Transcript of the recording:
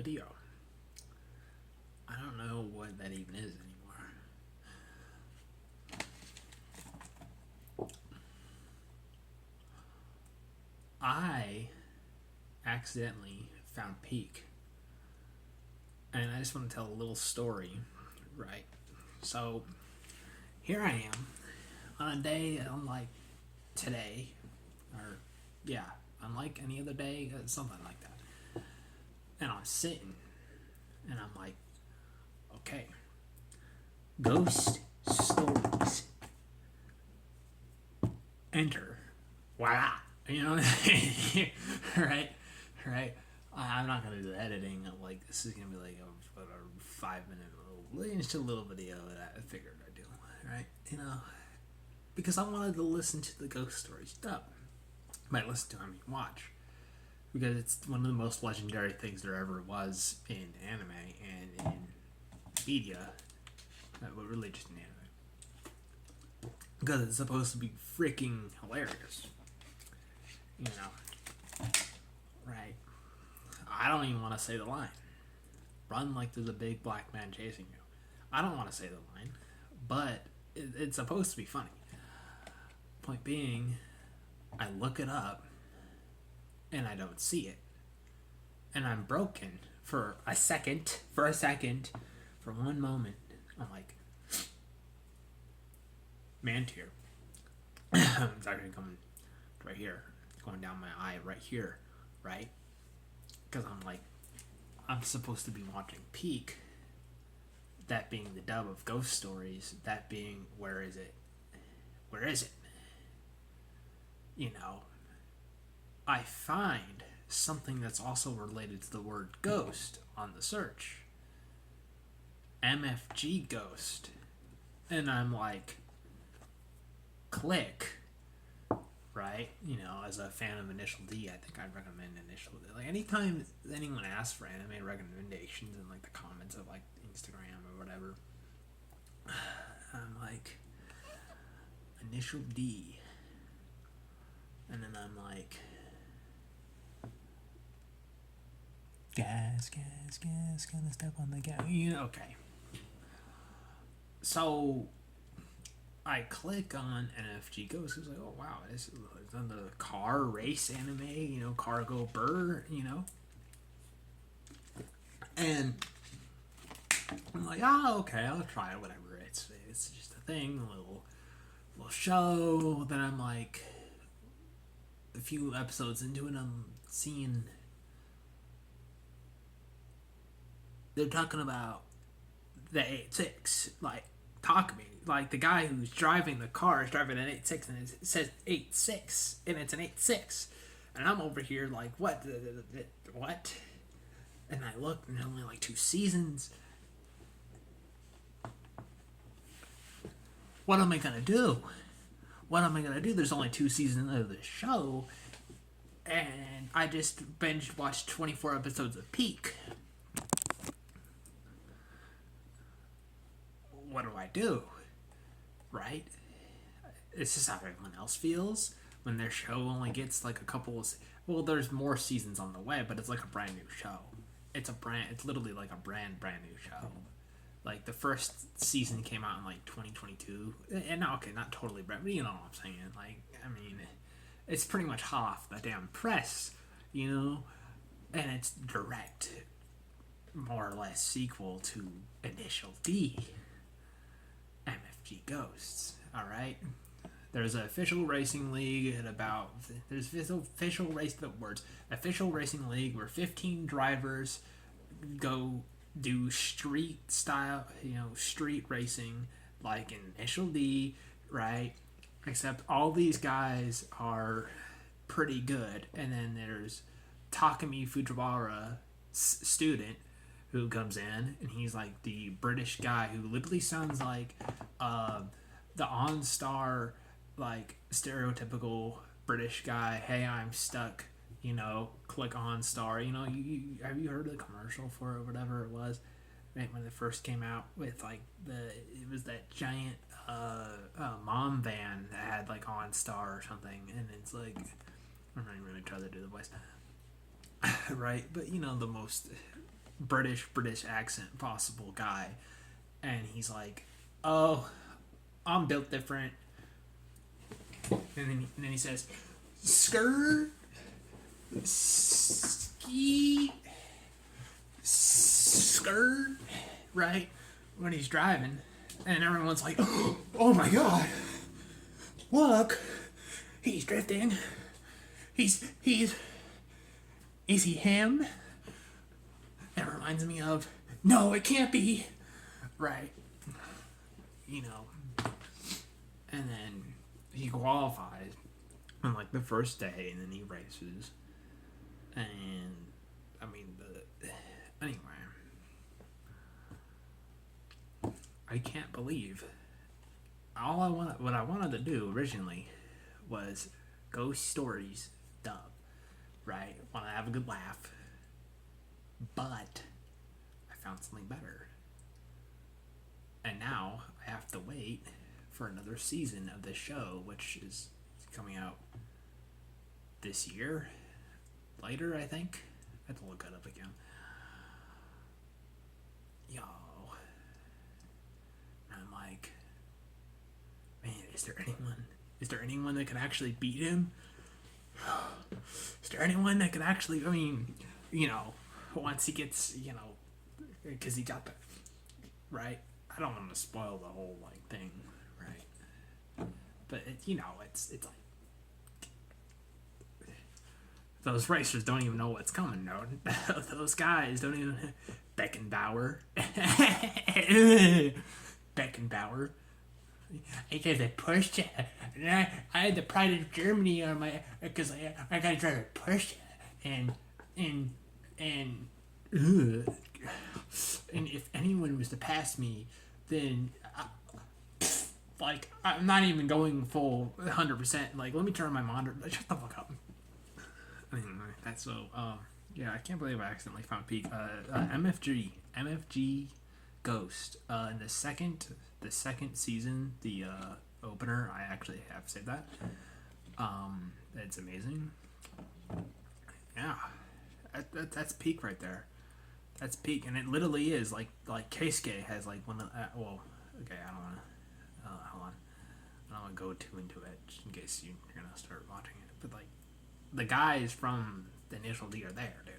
video. I don't know what that even is anymore. I accidentally found Peak. And I just want to tell a little story, right? So, here I am on a day unlike today, or yeah, unlike any other day, something like that. And I'm sitting, and I'm like, okay, ghost stories. Enter. Voila. You know what I mean? Right? I'm not going to do the editing. Like, this is going to be like a 5-minute little video that I figured I'd do. Right? Because I wanted to listen to the ghost story stuff. By listen to, I mean watch. Because it's one of the most legendary things there ever was in anime and in media. But really just in anime. Because it's supposed to be freaking hilarious. Right? I don't even want to say the line. Run like there's a big black man chasing you. I don't want to say the line, but it's supposed to be funny. Point being, I look it up, and I don't see it. And I'm broken for a second, for one moment. I'm like, man tear. It's actually coming right here, going down my eye right here, right? Because I'm like, I'm supposed to be watching Peak, that being the dub of Ghost Stories, that being, where is it? I find something that's also related to the word ghost on the search. MFG Ghost. And I'm like, click. Right? As a fan of Initial D, I think I'd recommend Initial D. Like, anytime anyone asks for anime recommendations in, like, the comments of, like, Instagram or whatever, I'm like, Initial D. And then I'm like, gas, gonna step on the gas. Okay. So I click on NFG Ghost. It's like, oh wow, it's on the car race anime, Cargo Burr, And I'm like, oh okay, I'll try it, whatever. It's just a thing, a little show. Then I'm like, a few episodes into it, I'm seeing they're talking about the 8.6, like, Takumi, like the guy who's driving the car is driving an 8.6 and it says 8.6 and it's an 8.6, and I'm over here like, what? And I looked and there's only like 2 seasons. What am I gonna do? There's only 2 seasons of this show, and I just binge watched 24 episodes of Peak. What do I do? Right? It's just how everyone else feels when their show only gets like a couple of... Well, there's more seasons on the way, but it's like a brand new show. It's literally like a brand new show. Like, the first season came out in like 2022. And okay, not totally brand, but you know what I'm saying. Like, I mean, it's pretty much hot off the damn press, And it's direct, more or less, sequel to Initial D. MFG Ghosts, alright? There's an official racing league official racing league where 15 drivers go do street style, street racing, like in Initial D, right? Except all these guys are pretty good. And then there's Takumi Fujiwara, student, who comes in, and he's like the British guy who literally sounds like the OnStar, like, stereotypical British guy. Hey, I'm stuck, click OnStar. Have you heard of the commercial for it, whatever it was, right, when it first came out with, like, it was that giant mom van that had, like, OnStar or something, and it's like, I'm not even going to try to do the voice. Right? But, the most British accent possible guy, and he's like, "Oh, I'm built different," and then he says, "Skirt, ski, skirt," right when he's driving, and everyone's like, "Oh my god, look, he's drifting. He's is he him?" It reminds me of, no, it can't be, right? You know, and then he qualifies on like the first day, and then he races, and I mean, anyway, I can't believe what I wanted to do originally was Ghost Stories dub, right? Want to have a good laugh, but I found something better. And now I have to wait for another season of this show, which is coming out this year. Later, I think. I have to look it up again. Yo. And I'm like, man, is there anyone that can actually beat him? Is there anyone that can actually, I mean, once he gets, because he got the, right? I don't want to spoil the whole, like, thing, right? But, it's like, those racers don't even know what's coming, no. Those guys don't even, Beckenbauer. Beckenbauer. I drive a Porsche. And I had the pride of Germany on my, because I got to drive a Porsche. And if anyone was to pass me, then I'm not even going full 100%. Like, let me turn on my monitor. Shut the fuck up. Anyway, that's so. Yeah, I can't believe I accidentally found peak. MFG Ghost. In the second season, the opener, I actually have saved that. It's amazing. Yeah, that's peak right there. That's peak, and it literally is like Keisuke has like one of okay, I don't want to hold on, I don't want to go too into it just in case you're gonna start watching it, but like the guys from the initial D are there, dude.